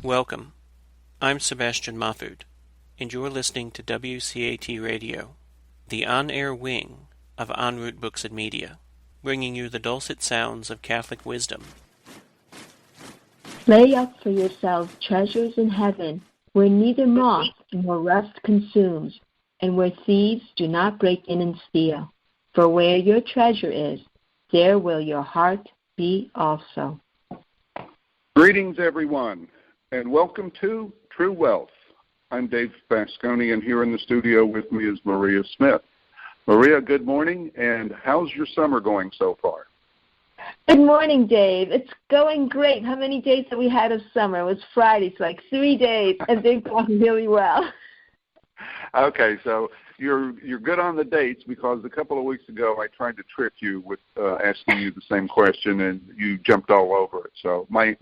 Welcome. I'm Sebastian Mahfood, and you're listening to WCAT Radio, the on-air wing of En Route Books and Media, bringing you the dulcet sounds of Catholic wisdom. Lay up for yourselves treasures in heaven, where neither moth nor rust consumes, and where thieves do not break in and steal. For where your treasure is, there will your heart be also. Greetings, everyone, and welcome to True Wealth. I'm Dave Basconi, and here in the studio with me is Maria Smith. Maria, good morning, and how's your summer going so far? Good morning, Dave. It's going great. How many days have we had of summer? It was Friday, so like 3 days, and they've gone really well. Okay, so you're good on the dates, because a couple of weeks ago I tried to trick you with asking you the same question, and you jumped all over it. So my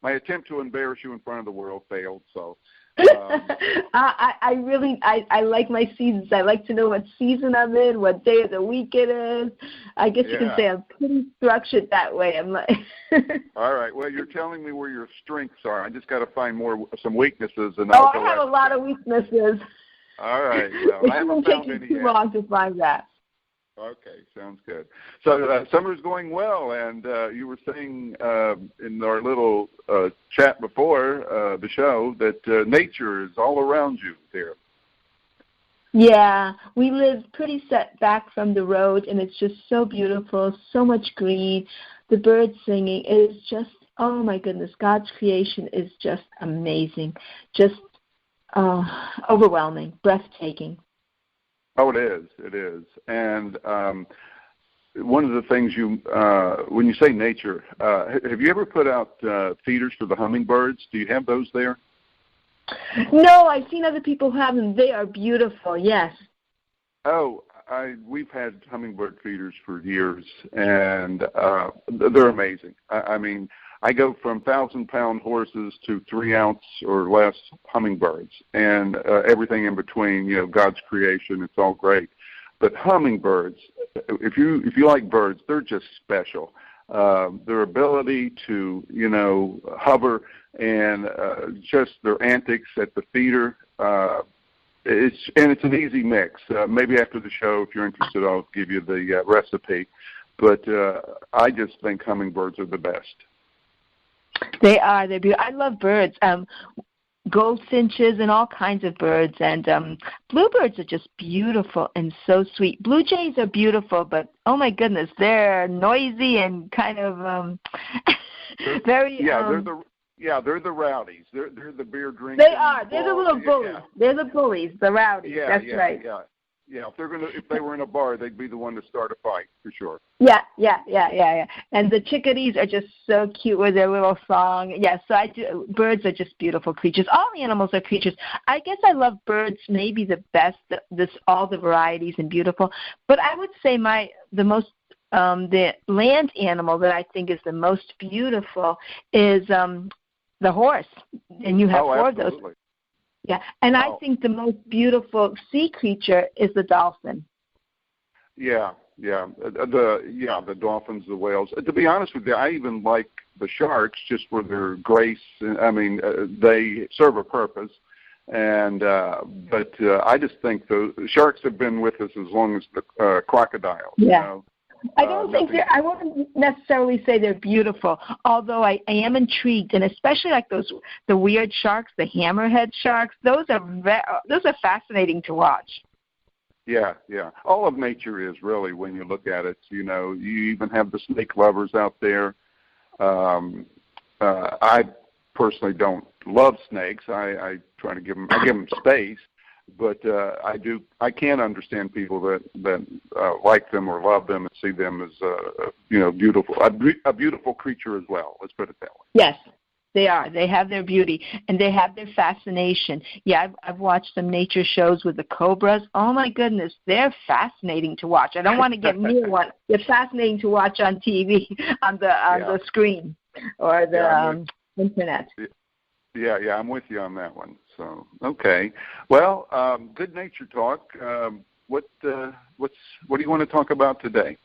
attempt to embarrass you in front of the world failed. So I like my seasons. I like to know what season I'm in, what day of the week it is. I guess you can say I'm pretty structured that way. I'm like. All right. Well, you're telling me where your strengths are. I just got to find some weaknesses, and I have a lot of weaknesses. All right. Well, I haven't found any yet. Too long to find that. Okay, sounds good. So summer's going well, and you were saying in our little chat before the show that nature is all around you there. Yeah, we live pretty set back from the road, and it's just so beautiful, so much green, the birds singing. It is just, oh my goodness, God's creation is just amazing, just overwhelming, breathtaking. Oh, it is. And one of the things when you say nature, have you ever put out feeders for the hummingbirds? Do you have those there? No, I've seen other people have them. They are beautiful, yes. Oh, we've had hummingbird feeders for years, and they're amazing. I mean, I go from 1,000-pound horses to 3-ounce or less hummingbirds, and everything in between. You know, God's creation. It's all great, but hummingbirds. If you like birds, they're just special. Their ability to hover and just their antics at the feeder. It's an easy mix. Maybe after the show, if you're interested, I'll give you the recipe. But I just think hummingbirds are the best. They are. They're beautiful. I love birds. Goldfinches and all kinds of birds. And bluebirds are just beautiful and so sweet. Blue jays are beautiful, but oh my goodness, they're noisy and kind of very. Yeah, they're the rowdies. They're the beer drinkers. They are. They're the little bullies. Yeah. They're the bullies, the rowdies. That's right. Yeah, if they were in a bar, they'd be the one to start a fight for sure. Yeah. And the chickadees are just so cute with their little song. Yeah, so I do. Birds are just beautiful creatures. All animals are creatures. I guess I love birds maybe the best. All the varieties and beautiful. But I would say the land animal that I think is the most beautiful is the horse, and you have 4 of those. Yeah, and I think the most beautiful sea creature is the dolphin. Yeah, the dolphins, the whales. To be honest with you, I even like the sharks just for their grace. I mean, they serve a purpose, and but I just think the sharks have been with us as long as the crocodiles. Yeah. You know? I don't think I wouldn't necessarily say they're beautiful, although I am intrigued, and especially like the weird sharks, the hammerhead sharks. Those are fascinating to watch. Yeah. All of nature is really, when you look at it. You know, you even have the snake lovers out there. I personally don't love snakes. I try to give them space. But I can understand people that like them or love them and see them as beautiful, a beautiful creature as well. Let's put it that way. Yes, they are. They have their beauty and they have their fascination. Yeah, I've watched some nature shows with the cobras. Oh my goodness, they're fascinating to watch. I don't want to get near one. They're fascinating to watch on TV, on the screen or the internet. Yeah, I'm with you on that one. So, okay. Well, good nature talk. What do you want to talk about today?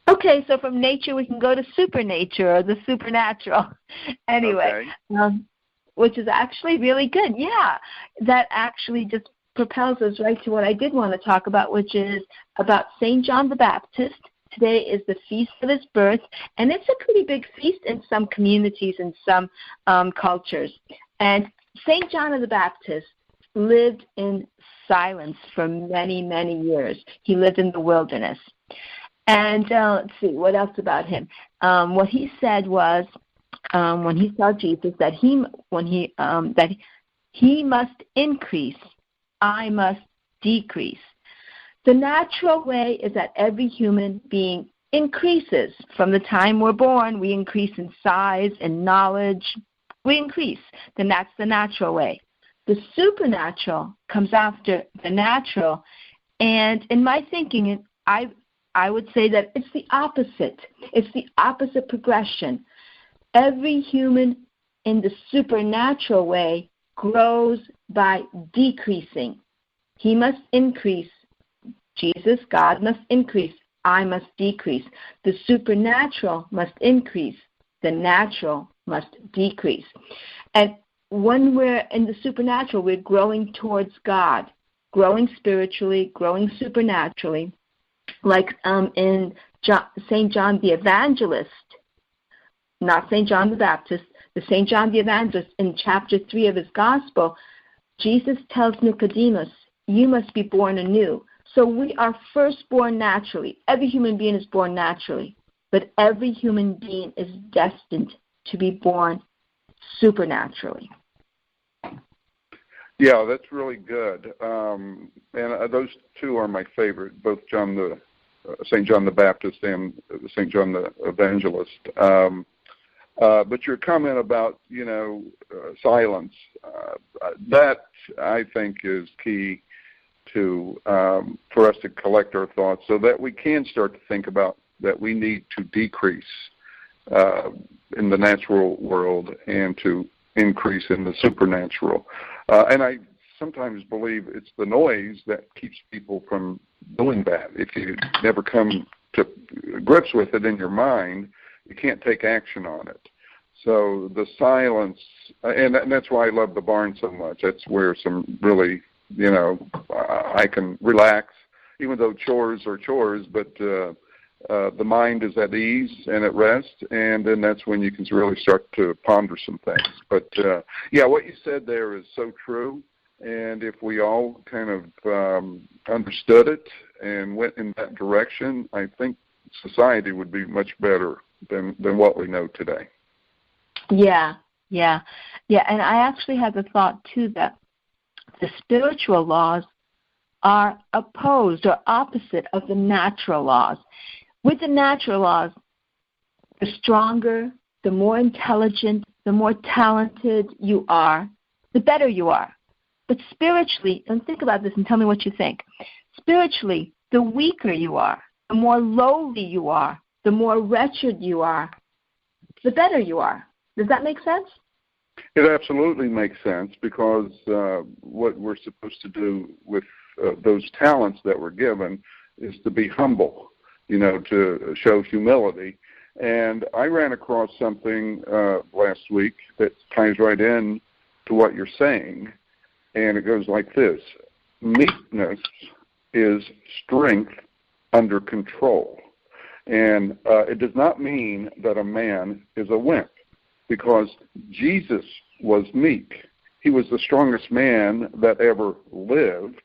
Okay, so from nature we can go to supernature or the supernatural. Anyway, which is actually really good. Yeah, that actually just propels us right to what I did want to talk about, which is about St. John the Baptist. Today is the feast of his birth, and it's a pretty big feast in some communities and some cultures. And St. John of the Baptist lived in silence for many, many years. He lived in the wilderness. And let's see, what else about him? What he said was, when he saw Jesus, that he must increase, I must decrease. The natural way is that every human being increases. From the time we're born, we increase in size and knowledge. We increase. Then that's the natural way. The supernatural comes after the natural. And in my thinking, I would say that it's the opposite. It's the opposite progression. Every human in the supernatural way grows by decreasing. He must increase. Jesus, God, must increase. I must decrease. The supernatural must increase. The natural must decrease. And when we're in the supernatural, we're growing towards God, growing spiritually, growing supernaturally. Like in St. John the Evangelist, not St. John the Baptist, the St. John the Evangelist, in chapter 3 of his gospel, Jesus tells Nicodemus, you must be born anew. So we are first born naturally. Every human being is born naturally. But every human being is destined to be born supernaturally. Yeah, that's really good. And those two are my favorite, both St. John the Baptist and St. John the Evangelist. But your comment about, silence, that I think is key to for us to collect our thoughts so that we can start to think about that we need to decrease in the natural world and to increase in the supernatural. And I sometimes believe it's the noise that keeps people from doing that. If you never come to grips with it in your mind, you can't take action on it. So the silence, and that's why I love the barn so much. That's where some really, I can relax, even though chores are chores, but the mind is at ease and at rest, and then that's when you can really start to ponder some things. But, what you said there is so true, and if we all kind of understood it and went in that direction, I think society would be much better than what we know today. Yeah, and I actually had the thought, too, that the spiritual laws are opposed or opposite of the natural laws. With the natural laws, the stronger, the more intelligent, the more talented you are, the better you are. But spiritually, and think about this and tell me what you think, spiritually, the weaker you are, the more lowly you are, the more wretched you are, the better you are. Does that make sense? It absolutely makes sense, because what we're supposed to do with those talents that we're given is to be humble, to show humility. And I ran across something last week that ties right in to what you're saying, and it goes like this. Meekness is strength under control. And it does not mean that a man is a wimp, because Jesus was meek. He was the strongest man that ever lived,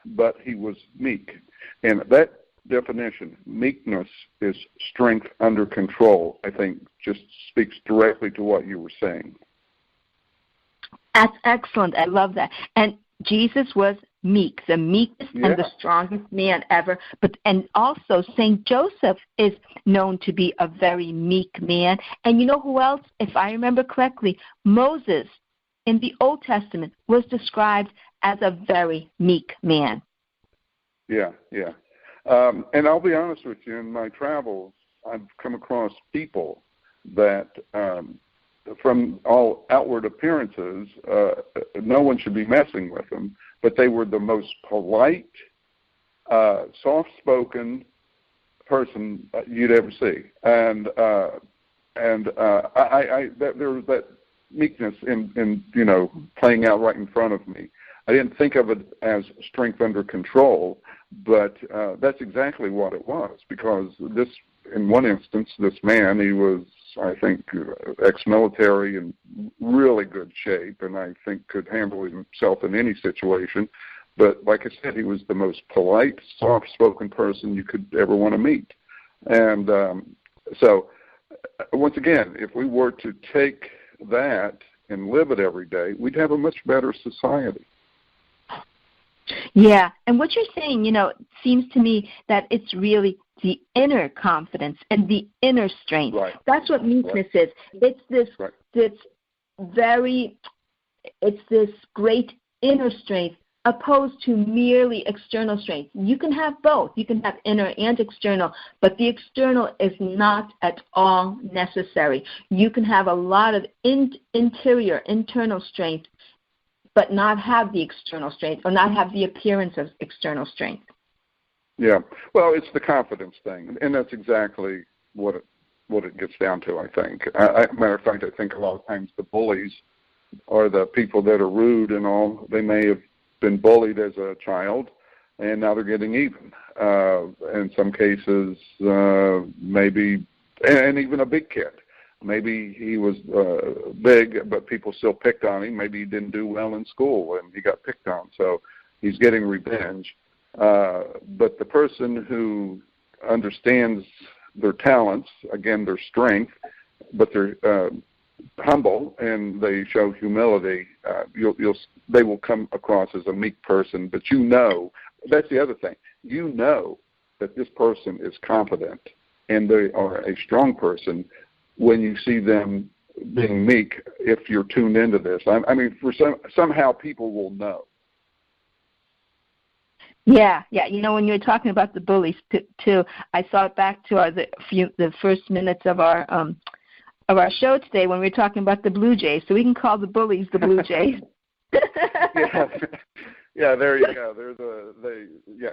but he was meek. And that definition, meekness is strength under control, I think just speaks directly to what you were saying. That's excellent. I love that. And Jesus was meek, the meekest and the strongest man ever. And also St. Joseph is known to be a very meek man. And you know who else? If I remember correctly, Moses in the Old Testament was described as a very meek man. Yeah. And I'll be honest with you, in my travels, I've come across people that from all outward appearances, no one should be messing with them, but they were the most polite, soft-spoken, person you'd ever see. And there was that meekness in playing out right in front of me. I didn't think of it as strength under control, but that's exactly what it was, because this, in one instance, this man, he was, I think, ex-military and really good shape, and I think could handle himself in any situation. But like I said, he was the most polite, soft-spoken person you could ever want to meet. And so, once again, if we were to take that and live it every day, we'd have a much better society. Yeah, and what you're saying, it seems to me that it's really the inner confidence and the inner strength. Right. That's what meekness is. It's this, it's this great inner strength opposed to merely external strength. You can have both. You can have inner and external, but the external is not at all necessary. You can have a lot of internal strength, but not have the external strength, or not have the appearance of external strength. Yeah. Well, it's the confidence thing, and that's exactly what it gets down to, I think. Matter of fact, I think a lot of times the bullies are the people that are rude and all. They may have been bullied as a child, and now they're getting even. In some cases, maybe, and even a big kid. Maybe he was big, but people still picked on him. Maybe he didn't do well in school, and he got picked on, so he's getting revenge. But the person who understands their talents, again, their strength, but they're humble and they show humility, they will come across as a meek person. But that's the other thing. You know that this person is confident and they are a strong person when you see them being meek, if you're tuned into this. I mean, somehow people will know. Yeah. When you were talking about the bullies too, I thought back to the first minutes of our show today when we were talking about the Blue Jays. So we can call the bullies the Blue Jays. Yeah. There you go.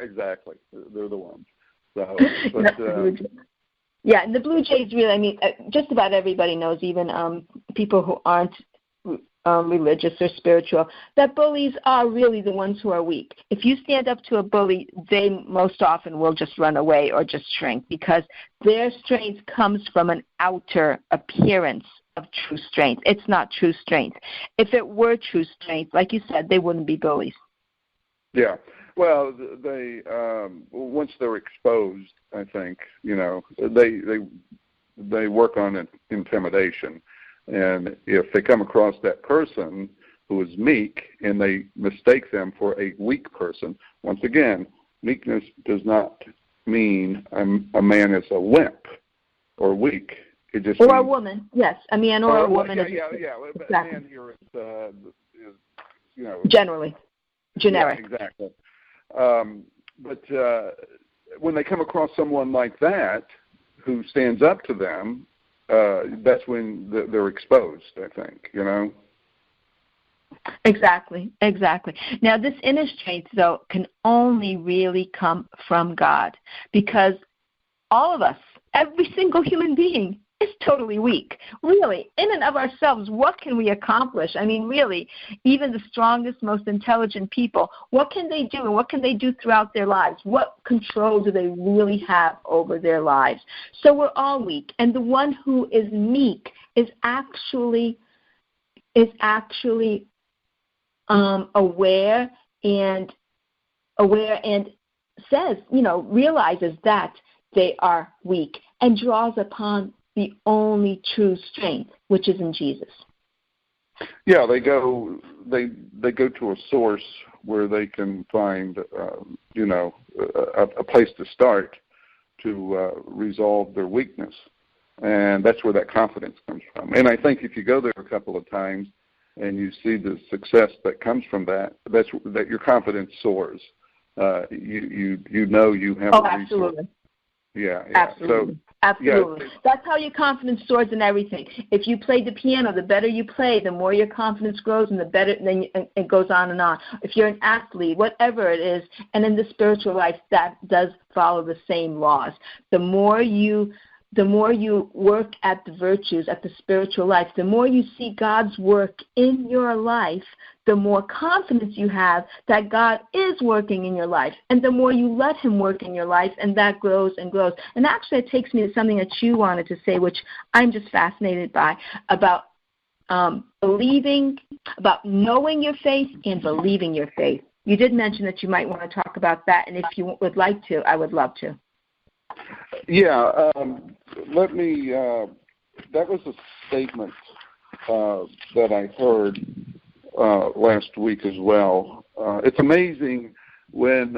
Exactly. They're the ones. So, and the Blue Jays really, I mean, just about everybody knows, even people who aren't religious or spiritual, that bullies are really the ones who are weak. If you stand up to a bully, they most often will just run away or just shrink, because their strength comes from an outer appearance of true strength. It's not true strength. If it were true strength, like you said, they wouldn't be bullies. Yeah. Well, they once they're exposed, I think, they work on intimidation. And if they come across that person who is meek and they mistake them for a weak person, once again, meekness does not mean a man is a limp or weak. It just means, a woman, yes, a man or a woman. Yeah. But exactly. A man here is generally generic. Yeah, exactly. But when they come across someone like that who stands up to them, that's when they're exposed, I think, Exactly. Now, this inner strength, though, can only really come from God, because all of us, every single human being, is totally weak. Really, in and of ourselves, what can we accomplish? I mean, really, even the strongest, most intelligent people, what can they do, and what can they do throughout their lives? What control do they really have over their lives? So we're all weak, and the one who is meek is actually aware and says, realizes that they are weak and draws upon the only true strength, which is in Jesus. Yeah, they go to a source where they can find, a place to start to resolve their weakness, and that's where that confidence comes from. And I think if you go there a couple of times and you see the success that comes from that your confidence soars. You have. Oh, absolutely. Yeah. Absolutely. Absolutely. Yeah. That's how your confidence soars in everything. If you play the piano, the better you play, the more your confidence grows, and the better then it goes on and on. If you're an athlete, whatever it is, and in the spiritual life, that does follow the same laws. The more you work at the virtues, at the spiritual life, the more you see God's work in your life, the more confidence you have that God is working in your life, and the more you let him work in your life, and that grows and grows. And actually, it takes me to something that you wanted to say, which I'm just fascinated by, about believing, about knowing your faith and believing your faith. You did mention that you might want to talk about that, and if you would like to, I would love to. Yeah, let me, that was a statement that I heard last week as well. It's amazing when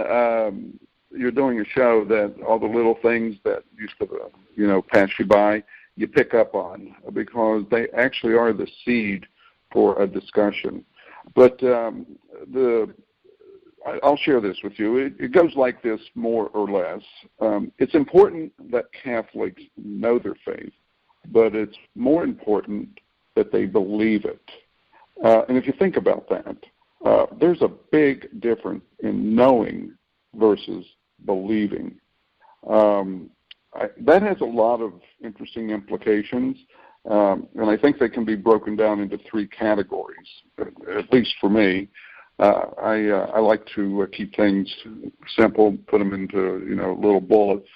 you're doing a show that all the little things that used to, pass you by, you pick up on, because they actually are the seed for a discussion. But I'll share this with you. It goes like this, more or less. It's important that Catholics know their faith, but it's more important that they believe it. And if you think about that, there's a big difference in knowing versus believing. That has a lot of interesting implications, and I think they can be broken down into three categories, at least for me. I like to keep things simple, put them into little bullets.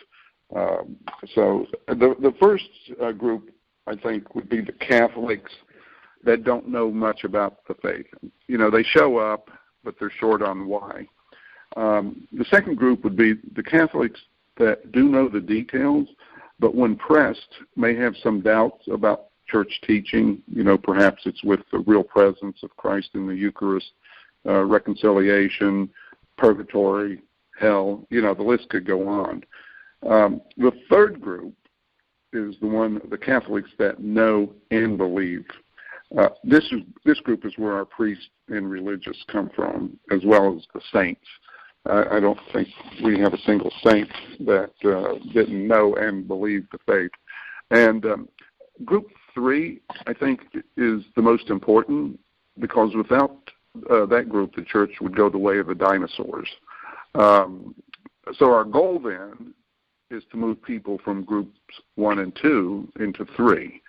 So the first group, I think, would be the Catholics that don't know much about the faith. They show up, but they're short on why. The second group would be the Catholics that do know the details, but when pressed, may have some doubts about church teaching. Perhaps it's with the real presence of Christ in the Eucharist, reconciliation, purgatory, hell, the list could go on. The third group is the Catholics that know and believe. This group is where our priests and religious come from, as well as the saints. I don't think we have a single saint that didn't know and believe the faith. And group 3, I think, is the most important, because without that group, the church would go the way of the dinosaurs. So our goal then is to move people from groups 1 and 2 into 3.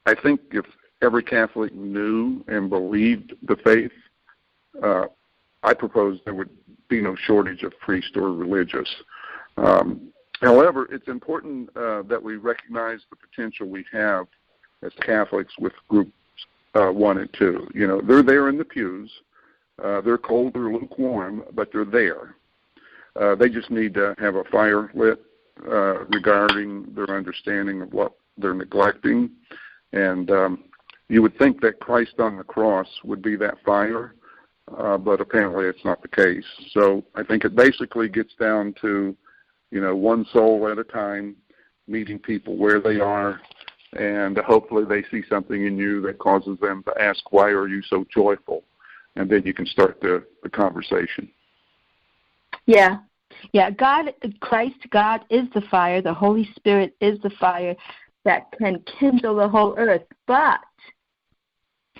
I think if every Catholic knew and believed the faith, I propose there would be no shortage of priest or religious. However, it's important that we recognize the potential we have as Catholics with groups 1 and 2. They're there in the pews. They're cold or lukewarm, but they're there. They just need to have a fire lit regarding their understanding of what they're neglecting. And you would think that Christ on the cross would be that fire, but apparently it's not the case. So I think it basically gets down to, one soul at a time, meeting people where they are, and hopefully they see something in you that causes them to ask, why are you so joyful? And then you can start the conversation. Yeah. Christ, God is the fire. The Holy Spirit is the fire that can kindle the whole earth. But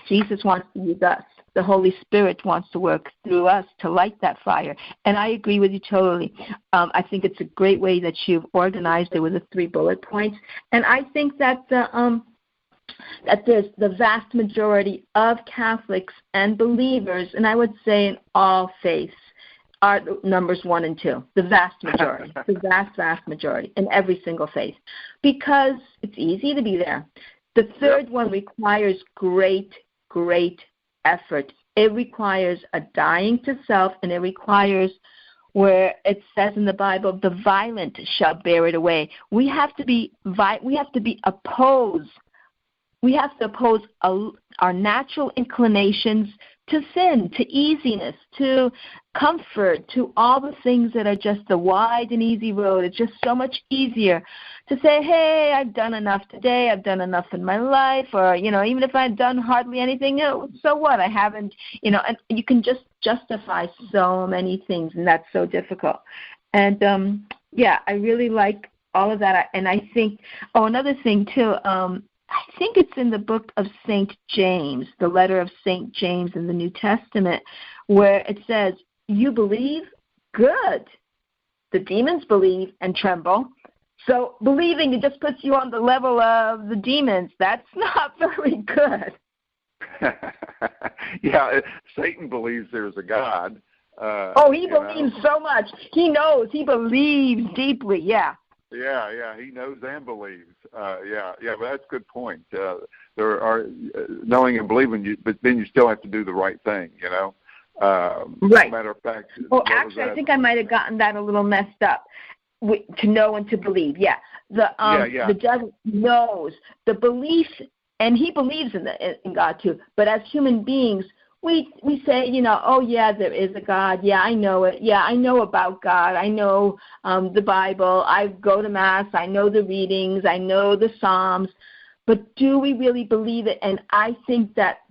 Jesus wants to use us. The Holy Spirit wants to work through us to light that fire. And I agree with you totally. I think it's a great way that you've organized it with the 3 bullet points. And I think that that there's the vast majority of Catholics and believers, and I would say in all faiths, are numbers 1 and 2, the vast majority, vast majority in every single faith, because it's easy to be there. The third one requires great effort. It requires a dying to self, and it requires, where it says in the Bible, the violent shall bear it away. We have to be opposed. We have to oppose our natural inclinations to sin, to easiness, to comfort, to all the things that are just the wide and easy road. It's just so much easier to say, hey, I've done enough today, I've done enough in my life, or, even if I've done hardly anything, so what? I haven't, and you can just justify so many things, and that's so difficult. And, I really like all of that. And I think, another thing too, I think it's in the book of St. James, the letter of St. James in the New Testament, where it says, you believe? Good. The demons believe and tremble. So believing, it just puts you on the level of the demons. That's not very good. Yeah, Satan believes there's a God. He believes so much. He knows. He believes deeply, yeah. Yeah, he knows and believes. Yeah, but that's a good point. There are knowing and believing, but then you still have to do the right thing, Right. Matter of fact. Well, actually, I think I might have gotten that a little messed up. To know and to believe, yeah. The devil knows the belief, and he believes in God too. But as human beings, we say, there is a God. Yeah, I know it. Yeah, I know about God. I know the Bible. I go to Mass. I know the readings. I know the Psalms. But do we really believe it? And I think that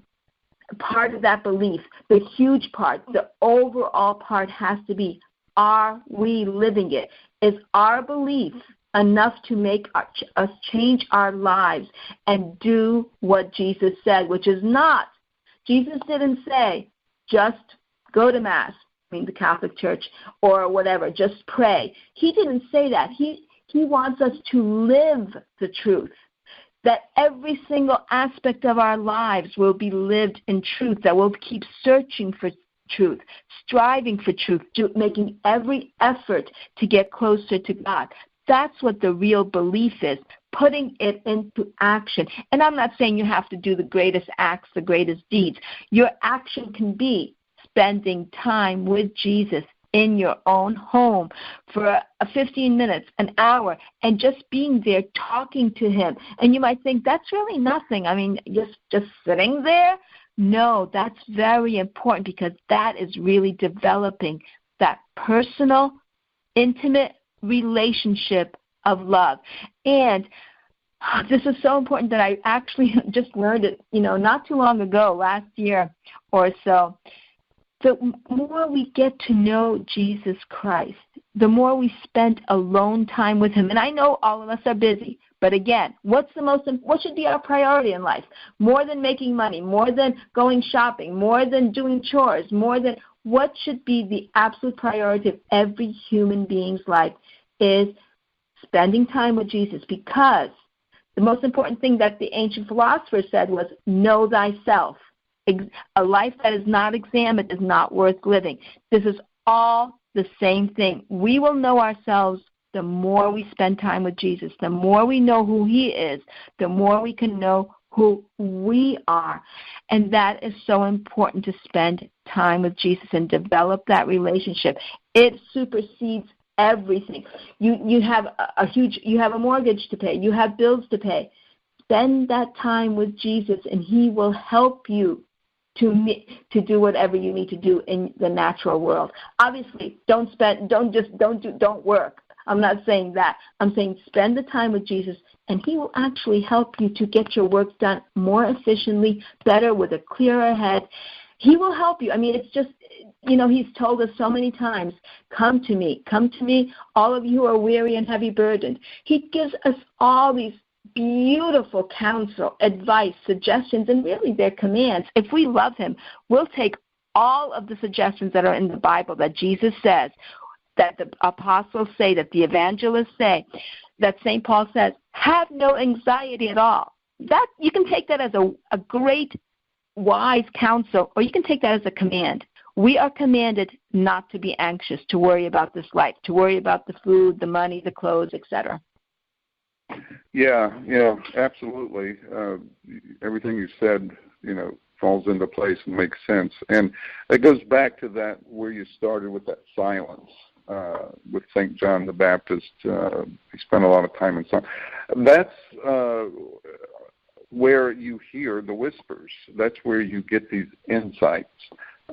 part of that belief, the huge part, the overall part has to be, are we living it? Is our belief enough to make us change our lives and do what Jesus said, which is not, Jesus didn't say, just go to Mass, the Catholic Church, or whatever, just pray. He didn't say that. He wants us to live the truth, that every single aspect of our lives will be lived in truth, that we'll keep searching for truth, striving for truth, making every effort to get closer to God. That's what the real belief is, putting it into action. And I'm not saying you have to do the greatest acts, the greatest deeds. Your action can be spending time with Jesus in your own home for 15 minutes, an hour, and just being there talking to him. And you might think, that's really nothing. Just sitting there? No, that's very important, because that is really developing that personal, intimate relationship of love. And this is so important that I actually just learned it, not too long ago, last year or so. The more we get to know Jesus Christ, the more we spend alone time with him. And I know all of us are busy. But again, what should be our priority in life? More than making money, more than going shopping, more than doing chores, what should be the absolute priority of every human being's life is spending time with Jesus, because the most important thing that the ancient philosophers said was, know thyself. A life that is not examined is not worth living. This is all the same thing. We will know ourselves the more we spend time with Jesus. The more we know who he is, the more we can know who we are. And that is so important, to spend time with Jesus and develop that relationship. It supersedes everything. You have a mortgage to pay. You have bills to pay. Spend that time with Jesus, and he will help you to do whatever you need to do in the natural world. Obviously, don't work. I'm not saying that. I'm saying spend the time with Jesus, and he will actually help you to get your work done more efficiently, better, with a clearer head. He will help you. It's just, he's told us so many times, come to me, all of you who are weary and heavy burdened. He gives us all these beautiful counsel, advice, suggestions, and really they're commands. If we love him, we'll take all of the suggestions that are in the Bible that Jesus says, that the apostles say, that the evangelists say, that St. Paul says, have no anxiety at all. That you can take that as a great, wise counsel, or you can take that as a command. We are commanded not to be anxious, to worry about this life, to worry about the food, the money, the clothes, etc. Yeah, absolutely. Everything you said, falls into place and makes sense. And it goes back to that where you started with that silence. With St. John the Baptist, he spent a lot of time in silence. That's where you hear the whispers. That's where you get these insights.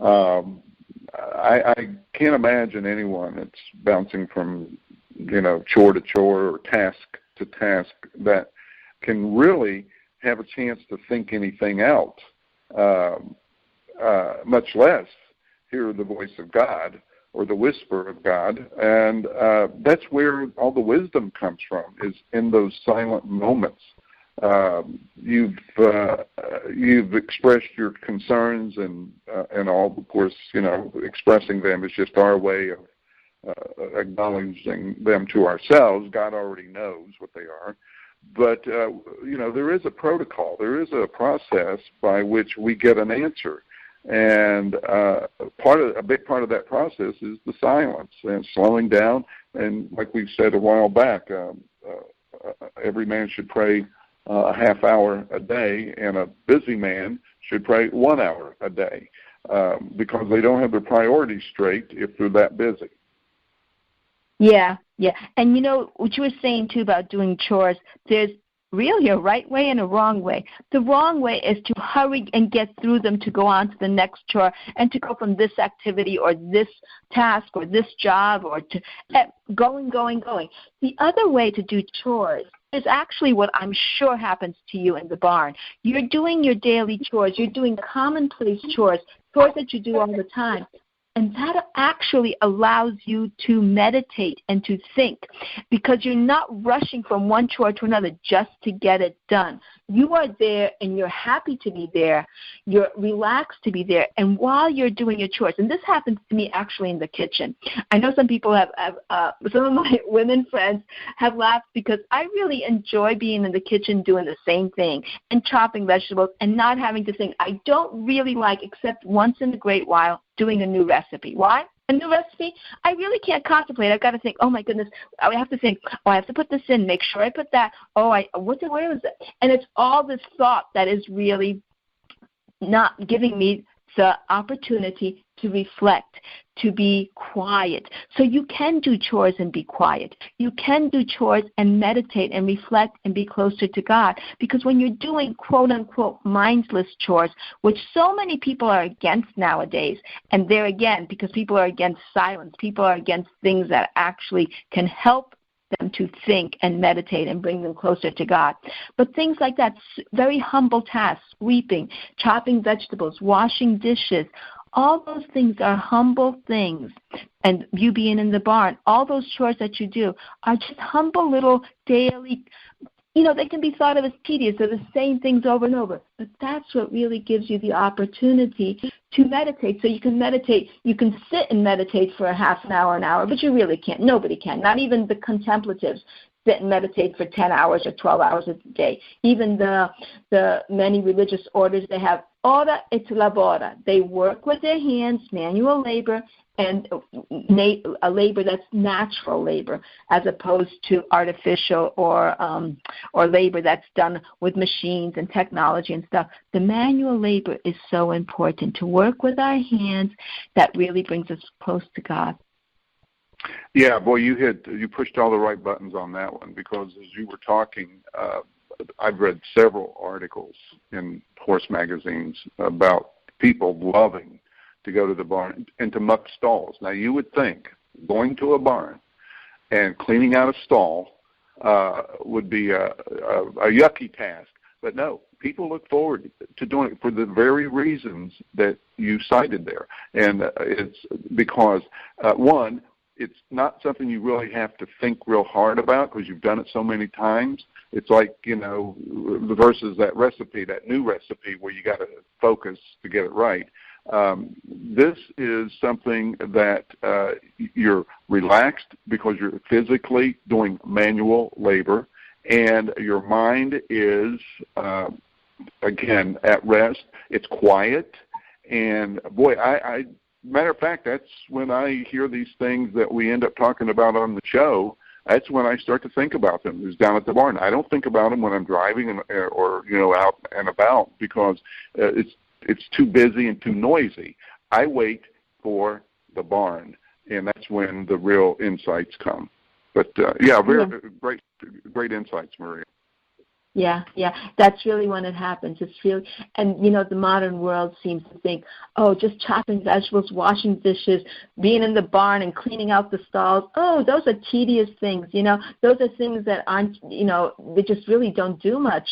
I can't imagine anyone that's bouncing from, chore to chore or task to task that can really have a chance to think anything out, much less hear the voice of God or the whisper of God, and that's where all the wisdom comes from, is in those silent moments. You've expressed your concerns and all. Of course, expressing them is just our way of acknowledging them to ourselves. God already knows what they are. But, there is a protocol. There is a process by which we get an answer. And a big part of that process is the silence and slowing down. And like we said a while back, every man should pray a half hour a day, and a busy man should pray 1 hour a day, because they don't have their priorities straight if they're that busy. Yeah. And what you were saying, too, about doing chores, there's really a right way and a wrong way. The wrong way is to hurry and get through them to go on to the next chore and to go from this activity or this task or this job or to going. The other way to do chores is actually what I'm sure happens to you in the barn. You're doing your daily chores. You're doing commonplace chores that you do all the time. And that actually allows you to meditate and to think, because you're not rushing from one chore to another just to get it done. You are there and you're happy to be there. You're relaxed to be there. And while you're doing your chores, and this happens to me actually in the kitchen. I know some people some of my women friends have laughed because I really enjoy being in the kitchen doing the same thing and chopping vegetables and not having to think. I don't really like, except once in a great while, doing a new recipe. Why? A new recipe, I really can't contemplate. I've got to think, oh, my goodness, I have to think, I have to put this in, make sure I put that. Where was it? And it's all this thought that is really not giving me the opportunity to reflect, to be quiet. So you can do chores and be quiet. You can do chores and meditate and reflect and be closer to God. Because when you're doing quote-unquote mindless chores, which so many people are against nowadays, and they're again because people are against silence. People are against things that actually can help them to think and meditate and bring them closer to God. But things like that, very humble tasks, sweeping, chopping vegetables, washing dishes, all those things are humble things. And you being in the barn, all those chores that you do are just humble little daily, they can be thought of as tedious. They're the same things over and over. But that's what really gives you the opportunity to meditate. So you can meditate. You can sit and meditate for a half an hour, but you really can't. Nobody can. Not even the contemplatives sit and meditate for 10 hours or 12 hours a day. Even the many religious orders, they have ora et labora. They work with their hands, manual labor, and a labor that's natural labor, as opposed to artificial or labor that's done with machines and technology and stuff. The manual labor is so important, to work with our hands. That really brings us close to God. Yeah, boy, you pushed all the right buttons on that one, because as you were talking, I've read several articles in horse magazines about people loving to go to the barn and to muck stalls. Now, you would think going to a barn and cleaning out a stall would be a yucky task. But no, people look forward to doing it for the very reasons that you cited there. And it's because, one, it's not something you really have to think real hard about because you've done it so many times. It's like, versus that recipe, that new recipe where you got to focus to get it right. This is something that you're relaxed because you're physically doing manual labor, and your mind is, again, at rest. It's quiet, and boy, matter of fact, that's when I hear these things that we end up talking about on the show. That's when I start to think about them, is down at the barn. I don't think about them when I'm driving or out and about, because it's too busy and too noisy. I wait for the barn, and that's when the real insights come. But, great insights, Maria. Yeah, that's really when it happens. It's really, and the modern world seems to think, just chopping vegetables, washing dishes, being in the barn and cleaning out the stalls. Those are tedious things. Those are things that aren't, they just really don't do much.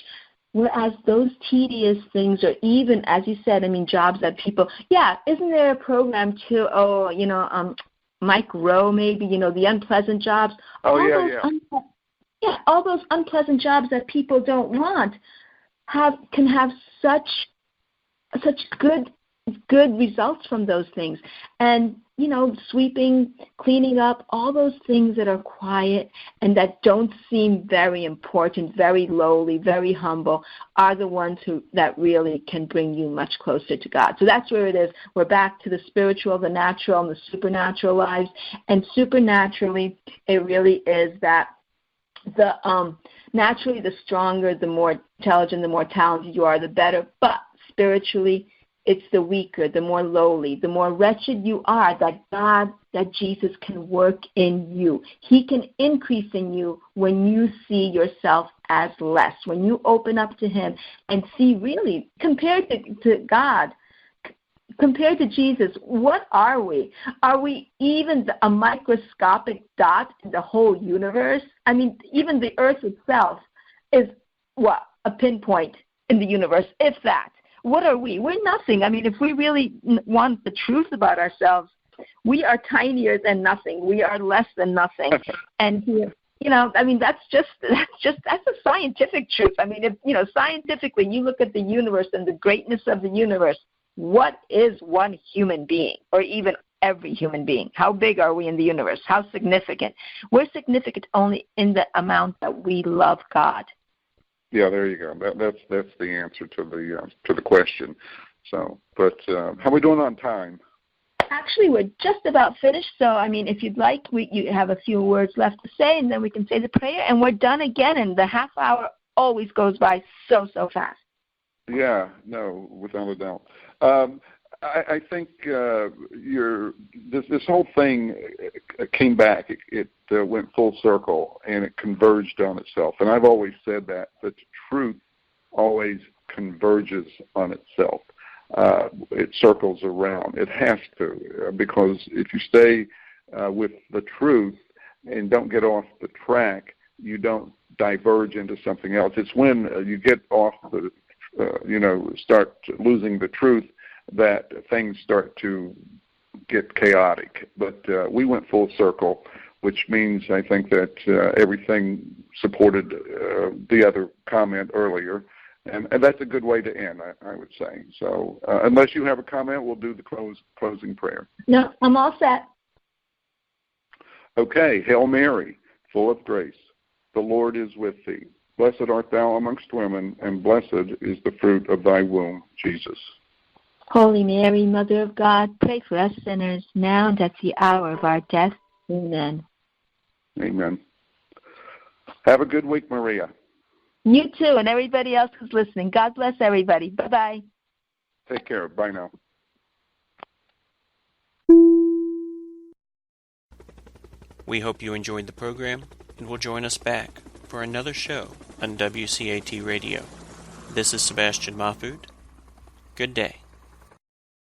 Whereas those tedious things, or even, as you said, jobs that people, isn't there a program too? Mike Rowe, maybe, the unpleasant jobs. All those unpleasant jobs that people don't want can have such good results from those things. And, sweeping, cleaning up, all those things that are quiet and that don't seem very important, very lowly, very humble, are the ones that really can bring you much closer to God. So that's where it is. We're back to the spiritual, the natural, and the supernatural lives. And supernaturally, it really is that naturally, the stronger, the more intelligent, the more talented you are, the better. But spiritually, it's the weaker, the more lowly, the more wretched you are, that Jesus can work in you. He can increase in you when you see yourself as less, when you open up to him and see really, compared to God, compared to Jesus, what are we? Are we even a microscopic dot in the whole universe? I mean, even the earth itself is, a pinpoint in the universe, if that. What are we? We're nothing. I mean, if we really want the truth about ourselves, we are tinier than nothing. We are less than nothing. And that's a scientific truth. I mean, if scientifically you look at the universe and the greatness of the universe, what is one human being, or even every human being? How big are we in the universe? How significant? We're significant only in the amount that we love God. Yeah, there you go. That's the answer to the question. So, but how are we doing on time? Actually, we're just about finished. So, I mean, if you'd like, you have a few words left to say, and then we can say the prayer, and we're done again. And the half hour always goes by so fast. Yeah, no, without a doubt. I think this whole thing came back. It went full circle, and it converged on itself. And I've always said that the truth always converges on itself. It circles around. It has to, because if you stay with the truth and don't get off the track, you don't diverge into something else. It's when you get off the, start losing the truth, that things start to get chaotic. But we went full circle, which means I think that everything supported the other comment earlier, and that's a good way to end, I would say. So unless you have a comment, we'll do the closing prayer. No, I'm all set. Okay. Hail Mary, full of grace, the Lord is with thee. Blessed art thou amongst women, and blessed is the fruit of thy womb, Jesus. Holy Mary, Mother of God, pray for us sinners, now and at the hour of our death. Amen. Amen. Have a good week, Maria. You too, and everybody else who's listening. God bless everybody. Bye-bye. Take care. Bye now. We hope you enjoyed the program and will join us back for another show on WCAT Radio. This is Sebastian Mahfood. Good day.